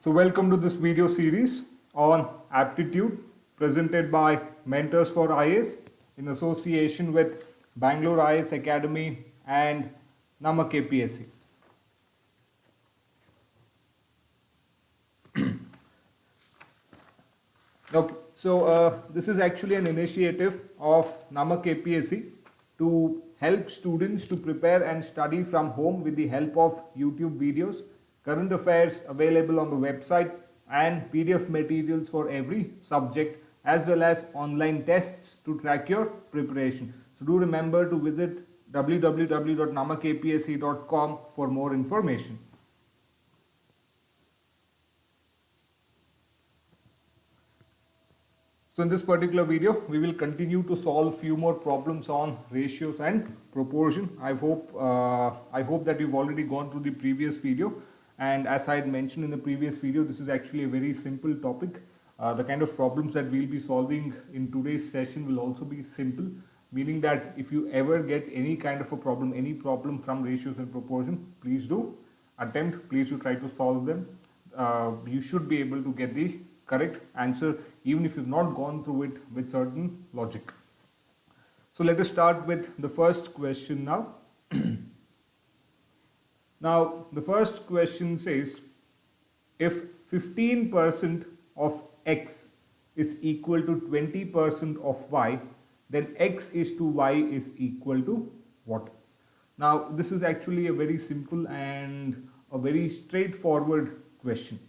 So welcome to this video series on aptitude presented by Mentors for IAS in association with Bangalore IAS Academy and Namak APSC. Okay, so this is actually an initiative of Namak APSC to help students to prepare and study from home with the help of YouTube videos, current affairs available on the website, and PDF materials for every subject, as well as online tests to track your preparation. So do remember to visit www.namakapsc.com for more information. So in this particular video, we will continue to solve few more problems on ratios and proportion. I hope that you've already gone through the previous video, and as I had mentioned in the previous video, this is actually a very simple topic. The kind of problems that we'll be solving in today's session will also be simple, meaning that if you ever get any kind of a problem, any problem from ratios and proportion, please do attempt, please do try to solve them. You should be able to get the correct answer even if you've not gone through it with certain logic. So let us start with the first question now. Now the first question says, if 15% of x is equal to 20% of y, then x is to y is equal to what? Now this is actually a very simple and a very straightforward question.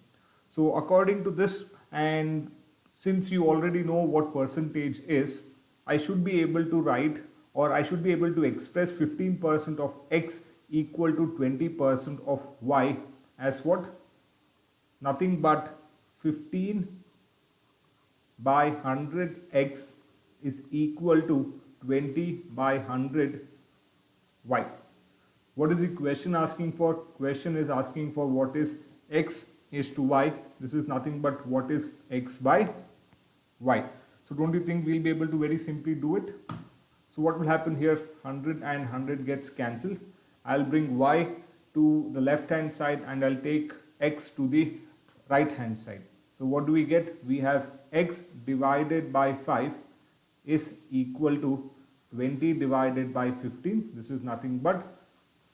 So according to this, and since you already know what percentage is, I should be able to write, or I should be able to express 15% of x equal to 20% of y as what? Nothing but 15 by 100 x is equal to 20 by 100 y. What is the question asking for? Question is asking for what is x is to y. This is nothing but what is x by y. So don't you think we'll be able to very simply do it? So what will happen here? 100 and 100 gets cancelled. I'll bring y to the left hand side and I'll take x to the right hand side. So what do we get? We have x divided by 5 is equal to 20 divided by 15. This is nothing but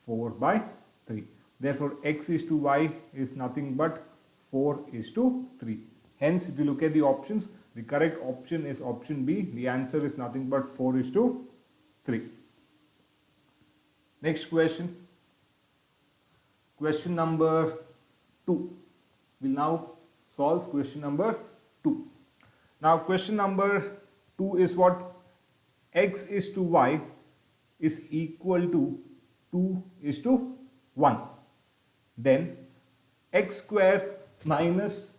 4 by 3. Therefore x is to y is nothing but 4 is to 3. Hence if you look at the options, the correct option is option B. The answer is nothing but 4 is to 3. Next question. Question number 2. We'll now solve question number 2. Now question number 2 is what? X is to y is equal to 2 is to 1. Then x square minus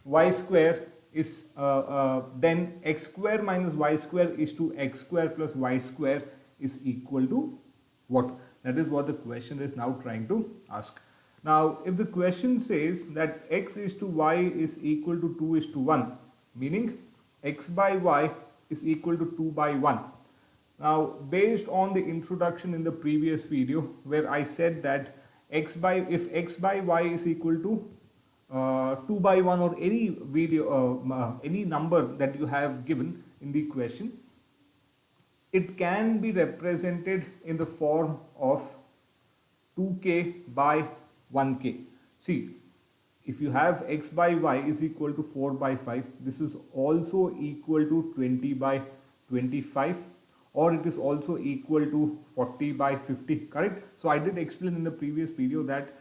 y square is then x square minus y square is to x square plus y square is equal to what? That is what the question is now trying to ask. Now if the question says that x is to y is equal to 2 is to 1, meaning x by y is equal to 2 by 1. Now based on the introduction in the previous video where I said that if x by y is equal to 2 by 1 or any number that you have given in the question, it can be represented in the form of 2k by 1k. See, if you have x by y is equal to 4 by 5, this is also equal to 20 by 25, or it is also equal to 40 by 50, correct? So I did explain in the previous video that,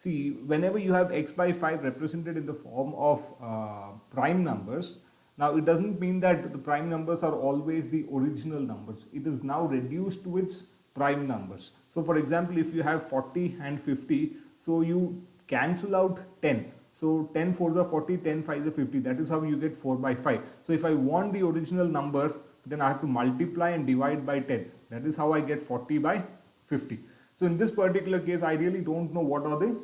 see, whenever you have x by 5 represented in the form of prime numbers, now it doesn't mean that the prime numbers are always the original numbers. It is now reduced to its prime numbers. So for example, if you have 40 and 50, so you cancel out 10. So 10 4s are 40, 10 5s are 50. That is how you get 4 by 5. So if I want the original number, then I have to multiply and divide by 10. That is how I get 40 by 50. So in this particular case, I really don't know what are the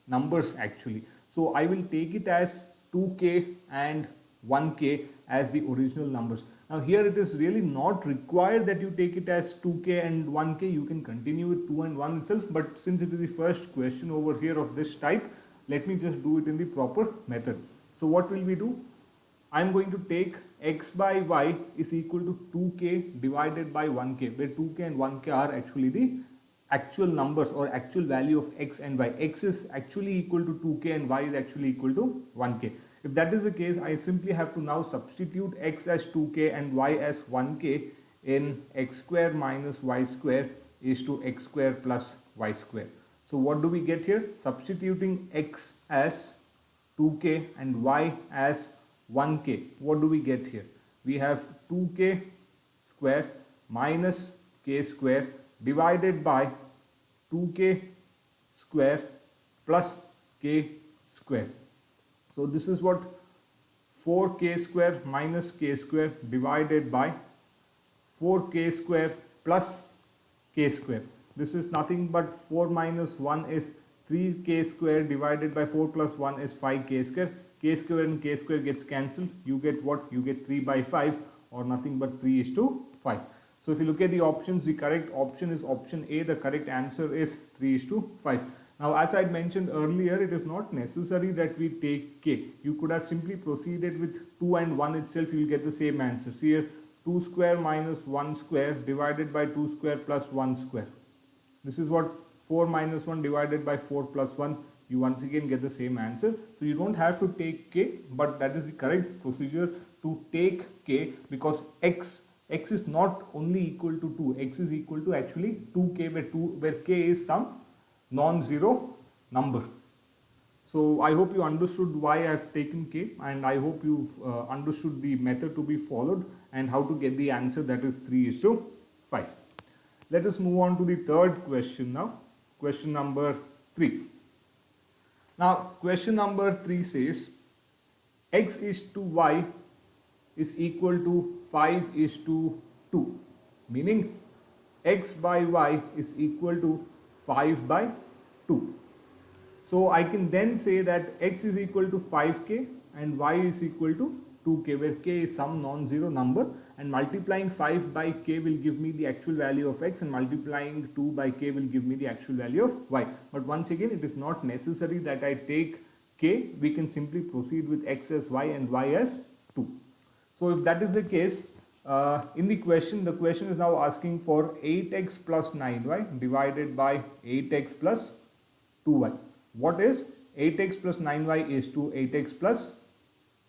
numbers actually. So I will take it as 2k and 1k as the original numbers. Now here it is really not required that you take it as 2k and 1k. You can continue with 2 and 1 itself. But since it is the first question over here of this type, let me just do it in the proper method. So what will we do? I'm going to take x by y is equal to 2k divided by 1k, where 2k and 1k are actually the actual numbers or actual value of x and y. X is actually equal to 2k and y is actually equal to 1k. If that is the case, I simply have to now substitute x as 2k and y as 1k in x square minus y square is to x square plus y square. So what do we get here? Substituting x as 2k and y as 1k. What do we get here? We have 2k square minus k square divided by 2k square plus k square. So this is what 4k square minus k square divided by 4k square plus k square. This is nothing but 4 minus 1 is 3k square divided by 4 plus 1 is 5k square. K square and k square gets cancelled. You get what? You get 3 by 5 or nothing but 3 is to 5. So if you look at the options, the correct option is option A. The correct answer is 3 is to 5. Now, as I mentioned earlier, it is not necessary that we take k. You could have simply proceeded with 2 and 1 itself. You will get the same answer. See here, 2 square minus 1 square divided by 2 square plus 1 square. This is what 4 minus 1 divided by 4 plus 1. You once again get the same answer. So you don't have to take k, but that is the correct procedure to take k, because x is not only equal to 2. X is equal to actually 2k, where k is some non-zero number. So I hope you understood why I have taken k, and I hope you've understood the method to be followed and how to get the answer, that is 3 is to 5. Let us move on to the third question now. Question number 3. Now question number 3 says x is to y is equal to 5 is to 2, meaning x by y is equal to 5 by 2. So I can then say that x is equal to 5k and y is equal to 2k, where k is some non-zero number, and multiplying 5 by k will give me the actual value of x, and multiplying 2 by k will give me the actual value of y. But once again, it is not necessary that I take k. We can simply proceed with x as y and y as 2. So if that is the case, in the question is now asking for 8x plus 9y divided by 8x plus 2y. What is 8x plus 9y is to 8x plus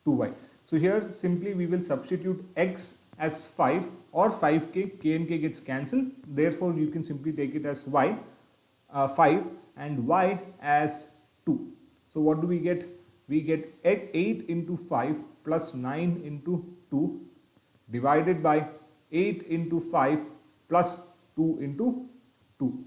2y. So here simply we will substitute x as 5 or 5k, k and k gets cancelled. Therefore you can simply take it as y, 5, and y as 2. So what do we get? We get 8 into 5 plus 9 into 2 divided by 8 into 5 plus 2 into 2.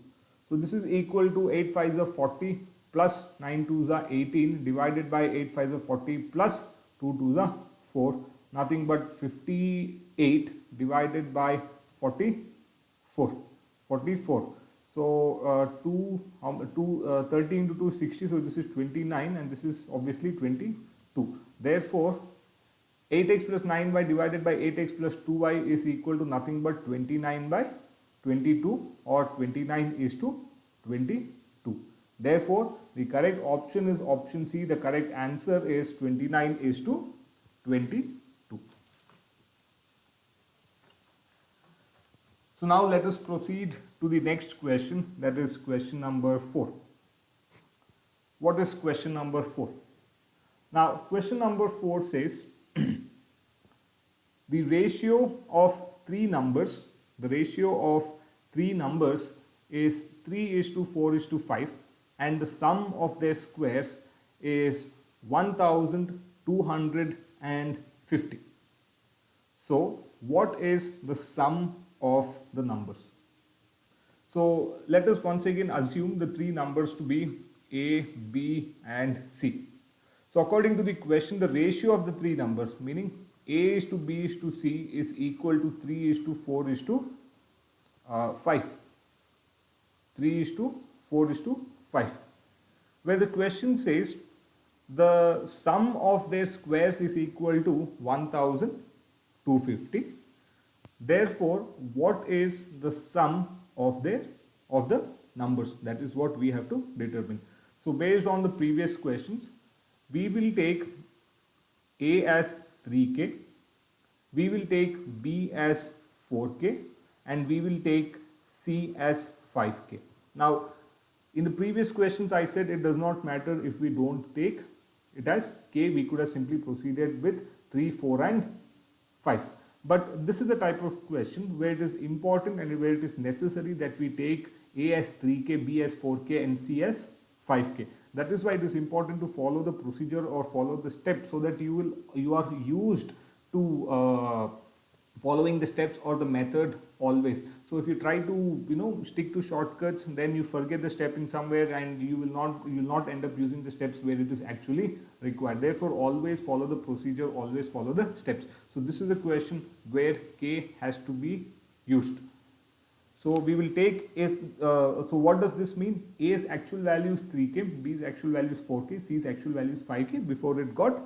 So this is equal to 8 5s are 40 plus 9 2s are 18 divided by 8 5s are 40 plus 2 2s are 4. Nothing but 58 divided by 44. So 30 into 2 60. So this is 29 and this is obviously 22. Therefore 8x plus 9y divided by 8x plus 2y is equal to nothing but 29 by 22, or 29 is to 22. Therefore, the correct option is option C. The correct answer is 29 is to 22. So now let us proceed to the next question, that is question number 4. What is question number 4? Now question number 4 says the ratio of three numbers is 3 is to 4 is to 5, and the sum of their squares is 1250. So what is the sum of the numbers? So let us once again assume the three numbers to be A, B and C. So according to the question, the ratio of the three numbers, meaning A is to B is to C, is equal to 3 is to 4 is to 5. 3 is to 4 is to 5. Where the question says the sum of their squares is equal to 1250. Therefore, what is the sum of the numbers? That is what we have to determine. So based on the previous questions, we will take A as 3k, we will take B as 4k, and we will take C as 5k. Now, in the previous questions, I said it does not matter if we don't take it as k, we could have simply proceeded with 3, 4 and 5. But this is a type of question where it is important and where it is necessary that we take A as 3k, B as 4k and C as 5k. That is why it is important to follow the procedure or follow the steps so that you are used to following the steps or the method always. So if you try to stick to shortcuts, then you forget the step in somewhere and you will not end up using the steps where it is actually required. Therefore, always follow the procedure, always follow the steps. So this is a question where k has to be used. So we will take if so what does this mean? A's actual value is 3k, B's actual value is 4k, C's actual value is 5k before it got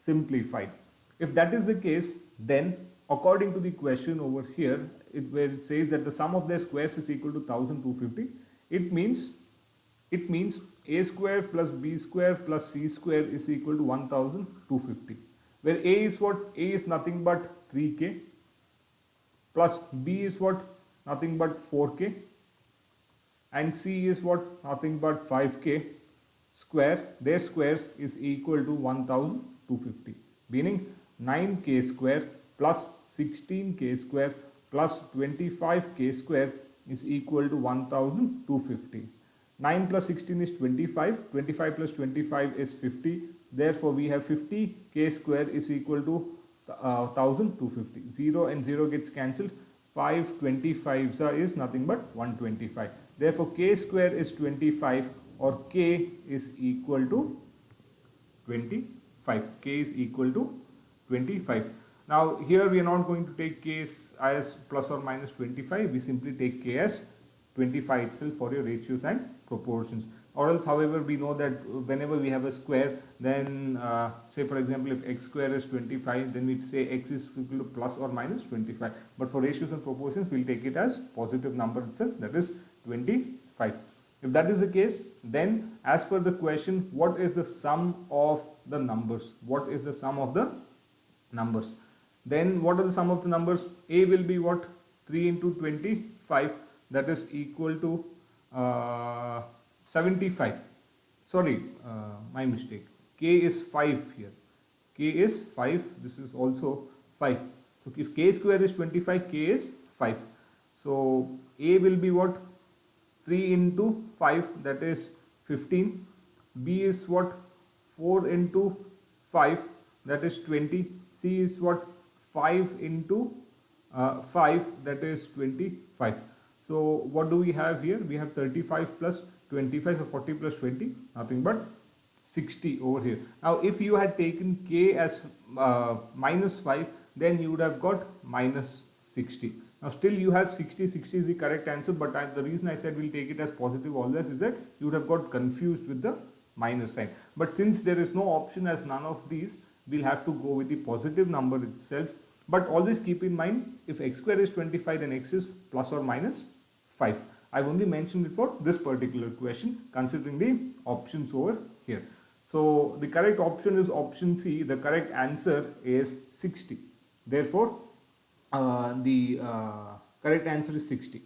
simplified. If that is the case, then according to the question over here, where it says that the sum of their squares is equal to 1250, it means a square plus b square plus c square is equal to 1250. Where a is what? A is nothing but 3k plus b is what? Nothing but 4k, and c is what? Nothing but 5k square. Their squares is equal to 1250, meaning 9k square plus 16k square plus 25k square is equal to 1250. 9 plus 16 is 25, 25 plus 25 is 50. Therefore, we have 50k square is equal to 1250. 0 and 0 gets cancelled. 5 25s is nothing but 125. Therefore, k square is 25 or k is equal to 25. K is equal to 25. Now here we are not going to take k as plus or minus 25. We simply take k as 25 itself for your ratios and proportions. Or else, however, we know that whenever we have a square, then say for example, if x square is 25, then we say x is equal to plus or minus 25. But for ratios and proportions, we'll take it as positive number itself, that is 25. If that is the case, then as per the question, what is the sum of the numbers? What is the sum of the numbers? Then what are the sum of the numbers? A will be what? 3 into 25, that is equal to 75. Sorry, my mistake. K is 5 here. K is 5. This is also 5. So if k square is 25, k is 5. So A will be what? 3 into 5, that is 15. B is what? 4 into 5, that is 20. C is what? 5 into 5, that is 25. So what do we have here? We have 35 plus 25, so 40 plus 20, nothing but 60 over here. Now if you had taken k as minus 5, then you would have got minus 60. Now still you have 60, 60 is the correct answer, but the reason I said we'll take it as positive always is that you would have got confused with the minus sign. But since there is no option as none of these, we'll have to go with the positive number itself. But always keep in mind, if x square is 25, then x is plus or minus 5. I've only mentioned it for this particular question, considering the options over here. So the correct option is option C. The correct answer is 60. Therefore, the correct answer is 60.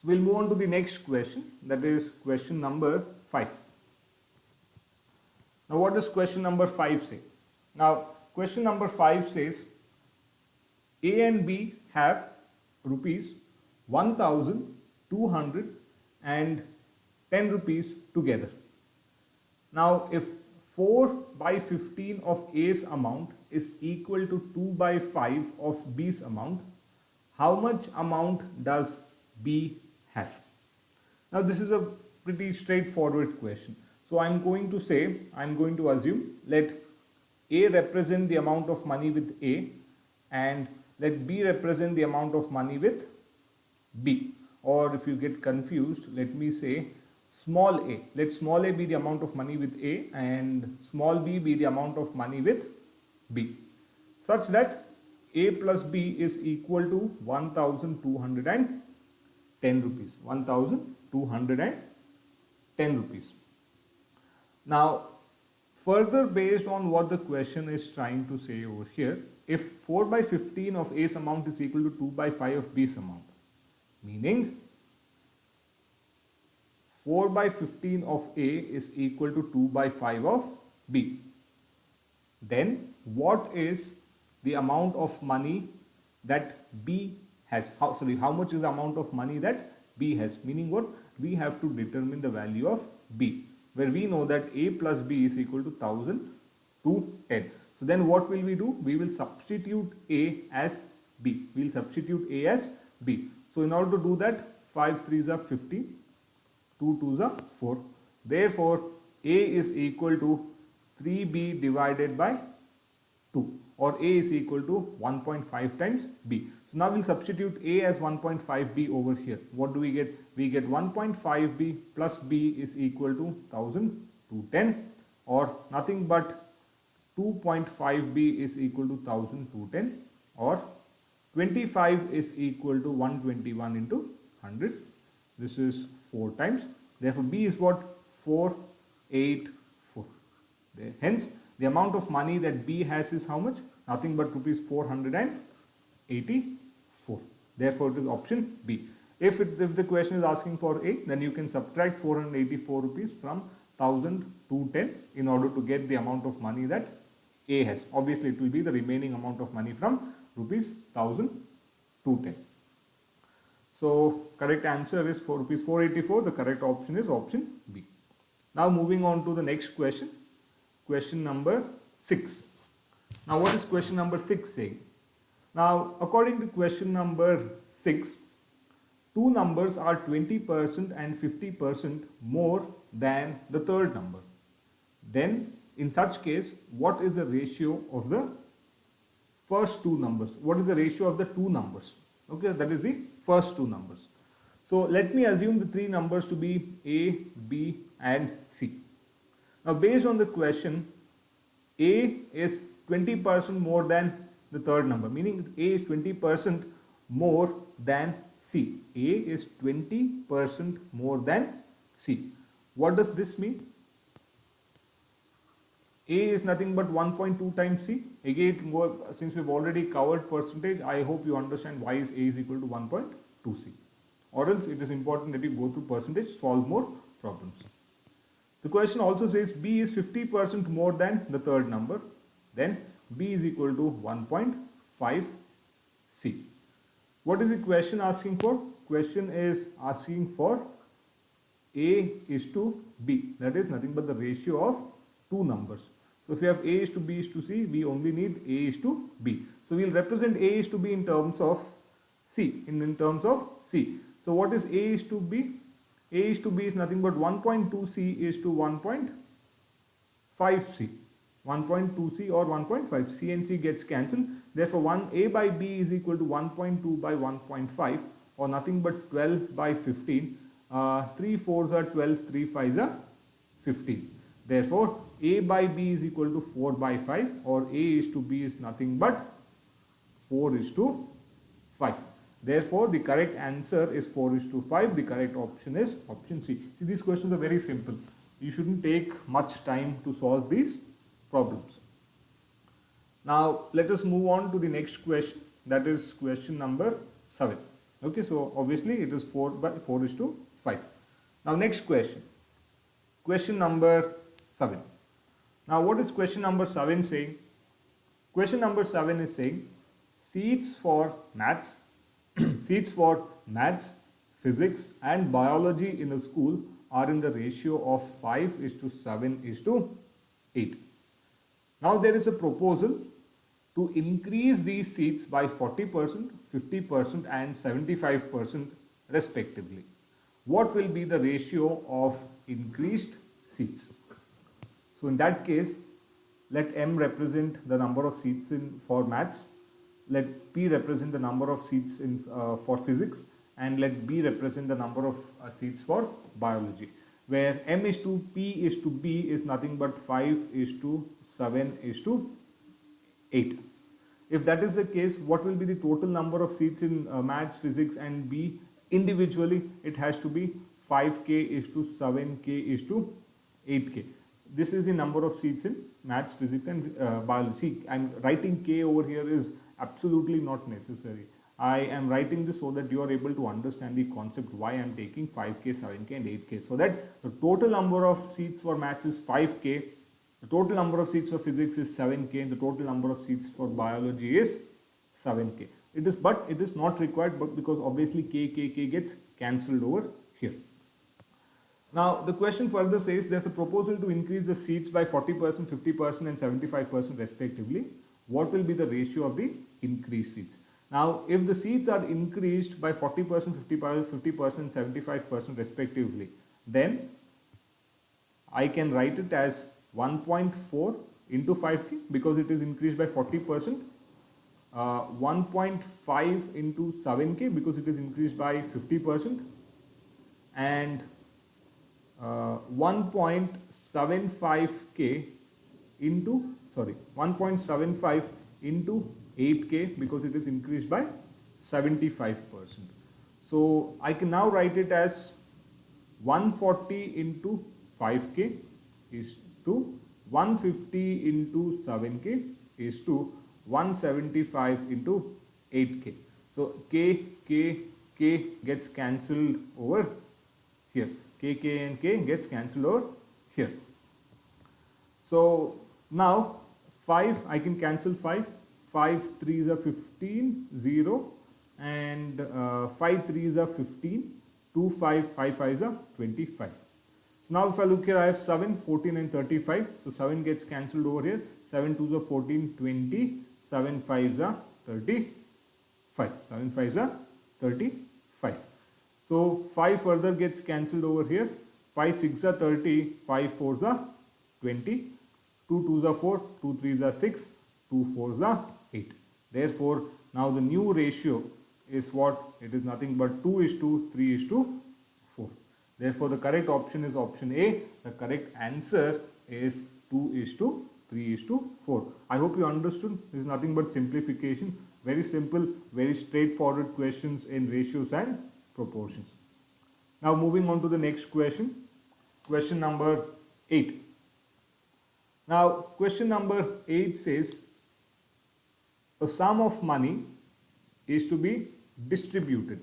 So we'll move on to the next question, that is question number 5. Now what does question number 5 say? Now question number 5 says A and B have rupees 1,210 rupees together. Now if 4 by 15 of A's amount is equal to 2 by 5 of B's amount, how much amount does B have? Now this is a pretty straightforward question. So I'm going to assume, let A represent the amount of money with A and let B represent the amount of money with B. Or if you get confused, let me say small a. Let small a be the amount of money with A and small b be the amount of money with B, such that A plus B is equal to 1,210 rupees. 1,210 10 rupees. Now, further based on what the question is trying to say over here, if 4 by 15 of A's amount is equal to 2 by 5 of B's amount, meaning 4 by 15 of A is equal to 2 by 5 of B, then what is the amount of money that B has? How much is the amount of money that B has? Meaning what? We have to determine the value of B, where we know that A plus B is equal to 1000 to 10. So then what will we do? We will substitute A as B. We will substitute A as B. So in order to do that, 5 3s are 50, 2 2s are 4. Therefore, A is equal to 3B divided by 2, or A is equal to 1.5 times B. So now we'll substitute A as 1.5B over here. What do we get? We get 1.5B plus B is equal to 1000 to 10, or nothing but 2.5B is equal to 1000 to 10, or 25 is equal to 121 into 100. This is 4 times. Therefore, B is what? 484. Hence, the amount of money that B has is how much? Nothing but rupees 484. Therefore, it is option B. If the question is asking for A, then you can subtract 484 rupees from 1000 to 10 in order to get the amount of money that A has. Obviously, it will be the remaining amount of money from rupees 1000 to 10. So, correct answer is for rupees 484. The correct option is option B. Now, moving on to the next question. Question number 6. Now, what is question number 6 saying? Now, according to question number 6, two numbers are 20% and 50% more than the third number. Then, in such case, what is the ratio of the first two numbers? What is the ratio of the two numbers? Okay, that is the first two numbers. So, let me assume the three numbers to be A, B and C. Now, based on the question, A is 20% more than the third number, meaning A is 20% more than C. A is 20% more than C. What does this mean? A is nothing but 1.2 times C. Again, since we've already covered percentage, I hope you understand why is A is equal to 1.2C. Or else it is important that you go through percentage, solve more problems. The question also says B is 50% more than the third number. Then B is equal to 1.5C. What is the question asking for? Question is asking for A is to B. That is nothing but the ratio of two numbers. So if you have A is to B is to C, we only need A is to B. So we will represent A is to B in terms of C, in terms of C. So what is A is to B? A is to B is nothing but 1.2C is to 1.5C. 1.2C or 1.5. C and C gets cancelled. Therefore, A by B is equal to 1.2 by 1.5, or nothing but 12 by 15. 3 4s are 12, 3 5s are 15. Therefore, A by B is equal to 4 by 5, or A is to B is nothing but 4 is to 5. Therefore, the correct answer is 4 is to 5. The correct option is option C. See, these questions are very simple. You shouldn't take much time to solve these problems. Now, let us move on to the next question. That is question number 7. Okay, so obviously it is 4 is to 5. Now, next question. Question number 7. Now, what is question number 7 saying? Question number 7 is saying seats for maths, physics and biology in a school are in the ratio of 5 is to 7 is to 8. Now, there is a proposal to increase these seats by 40%, 50% and 75% respectively. What will be the ratio of increased seats? So, in that case, let M represent the number of seats for maths, let P represent the number of seats for physics, and let B represent the number of seats for biology, where M is to P is to B is nothing but 5 is to 7 is to 8. If that is the case, what will be the total number of seats in maths, physics and B individually? It has to be 5k is to 7k is to 8k. This is the number of seats in maths, physics and biology. See, I'm writing k over here is absolutely not necessary. I am writing this so that you are able to understand the concept why I am taking 5k, 7k and 8k. So that the total number of seats for maths is 5k, the total number of seats for physics is 7k and the total number of seats for biology is 7k. But it is not required, but because obviously k gets cancelled over here. Now the question further says there's a proposal to increase the seats by 40%, 50% and 75% respectively. What will be the ratio of the increased seats? Now if the seats are increased by 40%, 50% and 75% respectively, then I can write it as 1.4 into 5k because it is increased by 40%, 1.5 into 7k because it is increased by 50%, and 1.75k into 1.75 into 8k because it is increased by 75%. So I can now write it as 140 into 5k is to 150 into 7k is to 175 into 8k. So k gets cancelled over here. K and k gets cancelled over here. So now 5, I can cancel 5. 5 3s are 15, 0, and 5 3s are 15, 2 5, 5 5s are 25. So now if I look here, I have 7, 14 and 35. So 7 gets cancelled over here. 7 2s are 14, 20, 7 5s are 35. 7 5s are 35. So 5 further gets cancelled over here. 5 6 are 30, 5 4s are 20, 2 2s are 4, 2 3s are 6, 2 4s are 8. Therefore, now the new ratio is what? It is nothing but 2 is to 3 is to 4. Therefore, the correct option is option A. The correct answer is 2 is to 3 is to 4. I hope you understood. This is nothing but simplification. Very simple, very straightforward questions in ratios and proportions. Now moving on to the next question. Question number 8. Now question number 8 says a sum of money is to be distributed.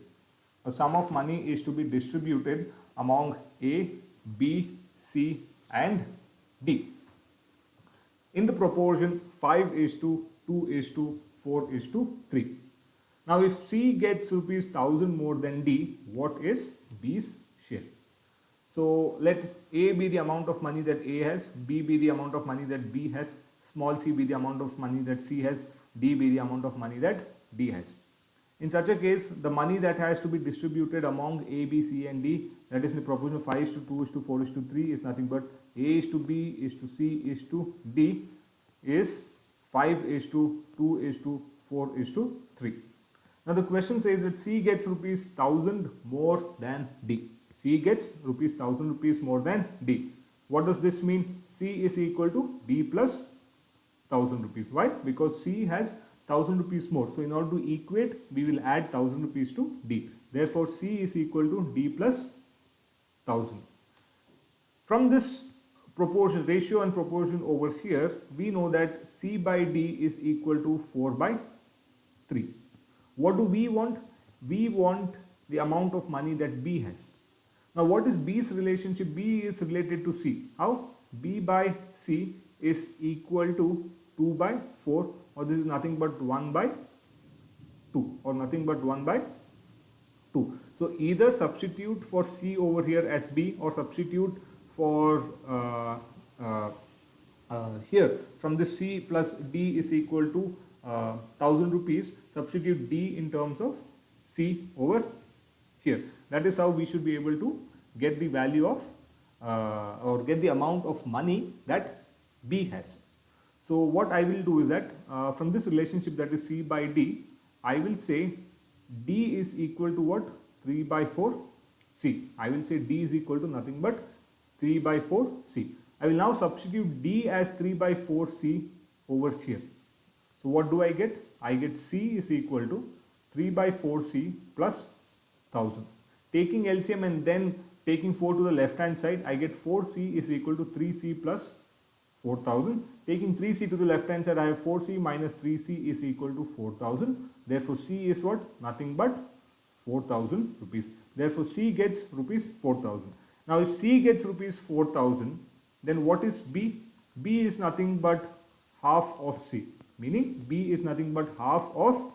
A sum of money is to be distributed among A, B, C and D in the proportion 5 is to 2 is to 4 is to 3. Now if C gets rupees 1000 more than D, what is B's share? So let A be the amount of money that A has, B be the amount of money that B has, small c be the amount of money that C has, D be the amount of money that D has. In such a case, the money that has to be distributed among A, B, C and D, that is in the proportion of 5 is to 2 is to 4 is to 3, is nothing but A is to B is to C is to D is 5 is to 2 is to 4 is to 3. Now the question says that C gets rupees 1000 more than D. C gets rupees 1000 rupees more than D. What does this mean? C is equal to D plus 1000 rupees. Why? Because C has 1000 rupees more. So in order to equate, we will add 1000 rupees to D. Therefore, C is equal to D plus 1000. From this proportion, ratio and proportion over here, we know that C by D is equal to 4 by 3. What do we want? We want the amount of money that B has. Now what is B's relationship? B is related to C. How? B by C is equal to 2 by 4, or this is nothing but 1 by 2, or nothing but 1 by 2. So either substitute for C over here as B, or substitute for here from this C plus D is equal to 1000 rupees, substitute D in terms of C over here. That is how we should be able to get the value of or get the amount of money that B has. So what I will do is that from this relationship, that is C by D, I will say D is equal to what? 3 by 4 C. I will say D is equal to nothing but 3 by 4 C. I will now substitute D as 3 by 4 C over here. So what do I get? I get C is equal to 3 by 4 C plus 1000. Taking LCM and then taking 4 to the left hand side, I get 4c is equal to 3c plus 4000. Taking 3c to the left hand side, I have 4c minus 3c is equal to 4000. Therefore c is what? Nothing but 4000 rupees. Therefore c gets rupees 4000. Now if c gets rupees 4000, then what is b? B is nothing but half of c, meaning b is nothing but half of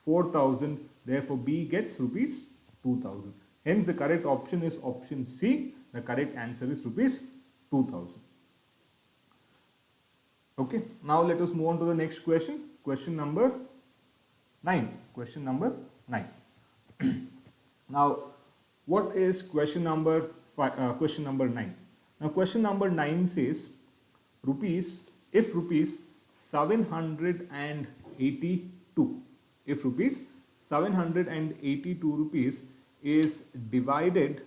4000. Therefore b gets rupees 2000. Hence the correct option is option C. The correct answer is rupees 2000. Okay, now let us move on to the next question. Question number 9. Question number 9. Now, what is question number 9? Now, question number 9 says if rupees 782, if rupees 782 rupees is divided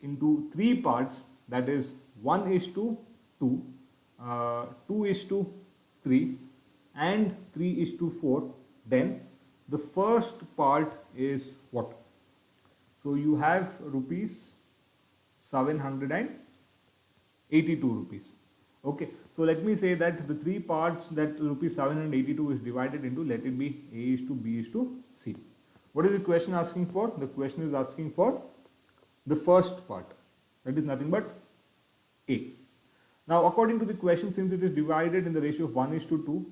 into 3 parts, that is 1:2, 2:3 and 3:4, then the first part is what? So you have rupees 782 rupees. Okay, so let me say that the 3 parts that rupees 782 is divided into, let it be A:2, B:2, C. What is the question asking for? The question is asking for the first part, that is nothing but A. Now according to the question, since it is divided in the ratio of 1:2,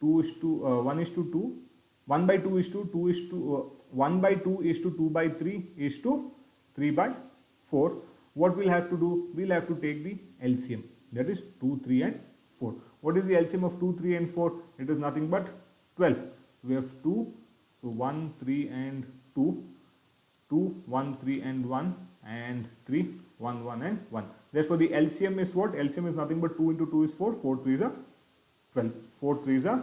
1:2, 1/2:2, 1/2 2/3 3/4, what we'll have to do? We'll have to take the LCM, that is 2, 3 and 4. What is the LCM of 2, 3 and 4? It is nothing but 12. We have 2, so 1, 3 and 2, 2, 1, 3 and 1 and 3, 1, 1 and 1. Therefore the LCM is what? LCM is nothing but 2 into 2 is 4, 4 3s are 12, 4 3s are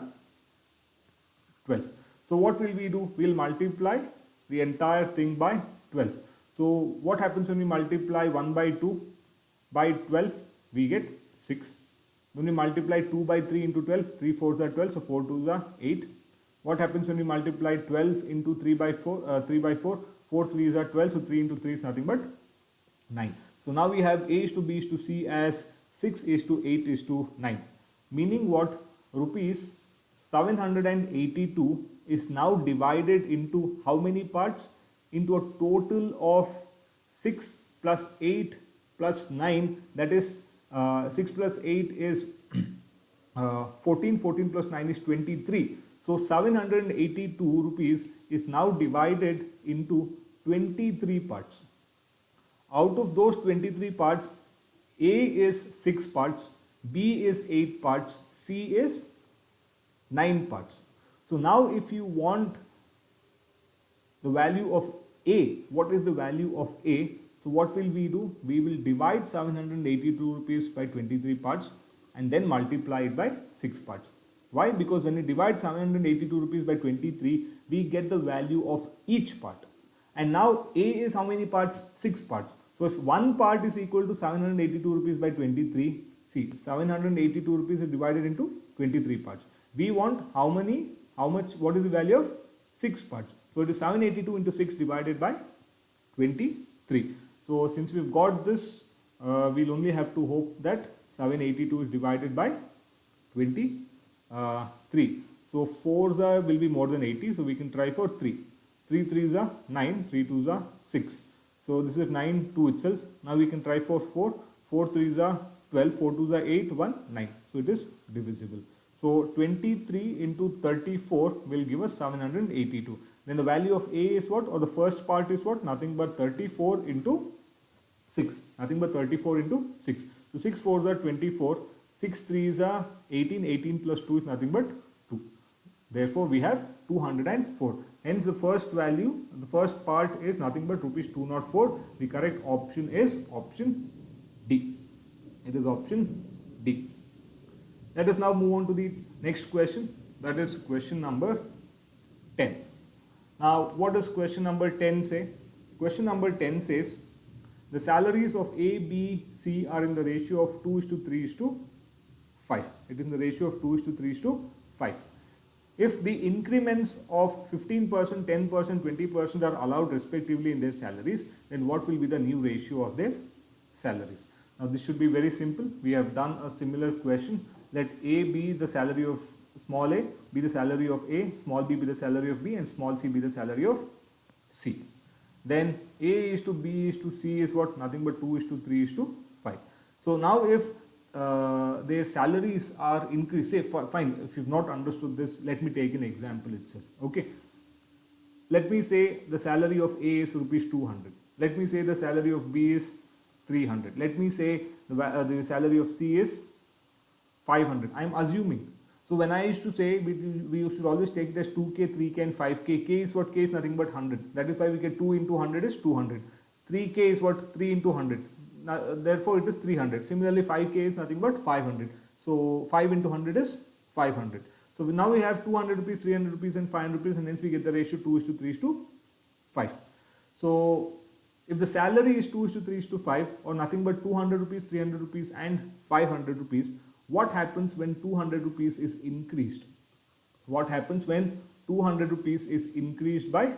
12. So what will we do? We'll multiply the entire thing by 12. So what happens when we multiply 1/2 by 12? We get 6. When we multiply 2/3 into 12, 3 4s are 12, so 4 2s are 8. What happens when we multiply 12 into 3/4? 3/4, 4 3s are 12, so 3 into 3 is nothing but 9. So now we have A:2, B:2, C as 6:8:9. Meaning what? Rupees 782 is now divided into how many parts? Into a total of 6 plus 8 plus 9, that is 6 plus 8 is 14, 14 plus 9 is 23. So 782 rupees is now divided into 23 parts. Out of those 23 parts, A is 6 parts, B is 8 parts, C is 9 parts. So now if you want the value of A, what is the value of A? So what will we do? We will divide 782 rupees by 23 parts and then multiply it by 6 parts. Why? Because when we divide 782 rupees by 23, we get the value of each part. And now A is how many parts? 6 parts. So if one part is equal to 782 rupees by 23, see 782 rupees is divided into 23 parts. We want how much, what is the value of 6 parts? So it is 782 into 6 divided by 23. So since we've got this, we'll only have to hope that 782 is divided by 23. So 4s will be more than 80, so we can try for 3. 3 3s are 9, 3 2s are 6. So this is 9 2 itself. Now we can try for 4. 4 3s are 12, 4 2s are 8, 1 9. So it is divisible. So 23 into 34 will give us 782. Then the value of A is what? Or the first part is what? Nothing but 34 into 6. Nothing but 34 into 6. So 6 4s are 24. 6 3s are 18. 18 plus 2 is nothing but 2. Therefore we have 204. Hence the first value, the first part is nothing but rupees 204. The correct option is option D. It is option D. Let us now move on to the next question. That is question number 10. Now what does question number 10 say? Question number 10 says the salaries of A, B, C are in the ratio of 2:3:5. It is in the ratio of 2:3:5. if the increments of 15%, 10%, 20% are allowed respectively in their salaries, then what will be the new ratio of their salaries? Now this should be very simple. We have done a similar question. Let A be the salary of small a, be the salary of A, small b be the salary of B, and small c be the salary of C. Then A is to B is to C is what? Nothing but 2 is to 3 is to 5. So now if their salaries are increased, say fine, if you've not understood this, let me take an example itself. Okay, let me say the salary of A is rupees 200. Let me say the salary of B is 300. Let me say the salary of C is 500. I am assuming. So when I used to say, we should always take it as 2k, 3k and 5k. K is what? K is nothing but 100. That is why we get 2 into 100 is 200. 3k is what? 3 into 100. Now, therefore it is 300. Similarly 5k is nothing but 500. So 5 into 100 is 500. So now we have 200 rupees, 300 rupees and 500 rupees, and hence we get the ratio 2 is to 3 is to 5. So if the salary is 2 is to 3 is to 5, or nothing but 200 rupees, 300 rupees and 500 rupees, what happens when 200 rupees is increased? What happens when 200 rupees is increased by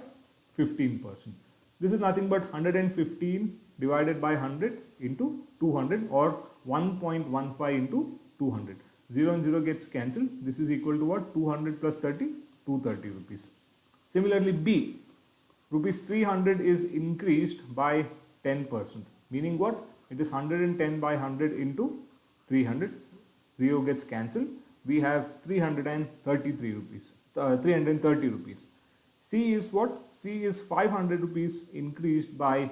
15%? This is nothing but 115 divided by 100 into 200, or 1.15 into 200. 0 and 0 gets cancelled. This is equal to what? 200 plus 30, 230 rupees. Similarly, B, rupees 300 is increased by 10%. Meaning what? It is 110 by 100 into 300. 0 gets cancelled. We have 333 rupees. 330 rupees. C is what? C is 500 rupees increased by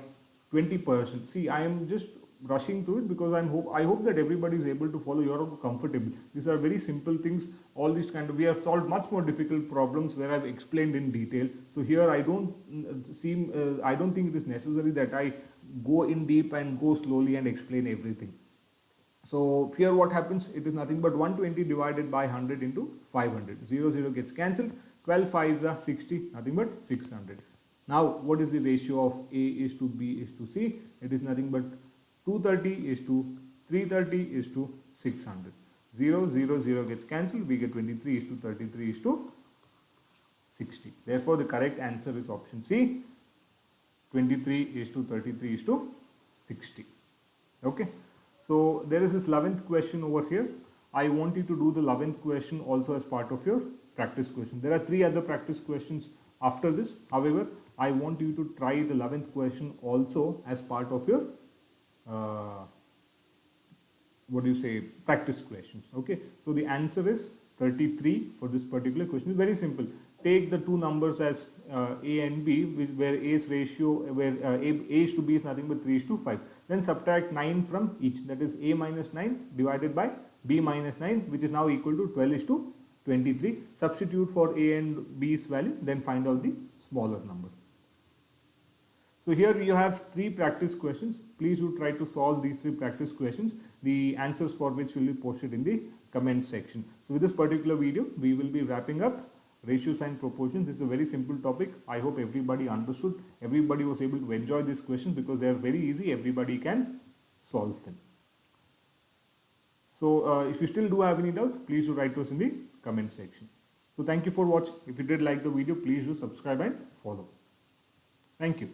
20%. See, I am just rushing through it because I hope that everybody is able to follow. You're comfortable. These are very simple things. All these we have solved much more difficult problems where I've explained in detail. So here I don't think it is necessary that I go in deep and go slowly and explain everything. So here what happens? It is nothing but 120 divided by 100 into 500. 0, 0 gets cancelled. 12 5s are 60, nothing but 600. Now what is the ratio of A is to B is to C? It is nothing but 230 is to 330 is to 600. 0, 0, 0 gets cancelled. We get 23 is to 33 is to 60. Therefore the correct answer is option C. 23 is to 33 is to 60. Okay. So there is this 11th question over here. I want you to do the 11th question also as part of your practice question. There are 3 other practice questions after this. However, I want you to try the 11th question also as part of your practice questions. Okay, so the answer is 33 for this particular question. It's very simple. Take the two numbers as A and B, where A's ratio, where A is to B is nothing but 3 is to 5. Then subtract 9 from each, that is A minus 9 divided by B minus 9, which is now equal to 12 is to 23. Substitute for A and B's value, then find out the smaller number. So here you have 3 practice questions. Please do try to solve these 3 practice questions, the answers for which will be posted in the comment section. So with this particular video, we will be wrapping up ratios and proportions. This is a very simple topic. I hope everybody understood. Everybody was able to enjoy these questions because they are very easy. Everybody can solve them. So if you still do have any doubts, please do write to us in the comment section. So thank you for watching. If you did like the video, please do subscribe and follow. Thank you.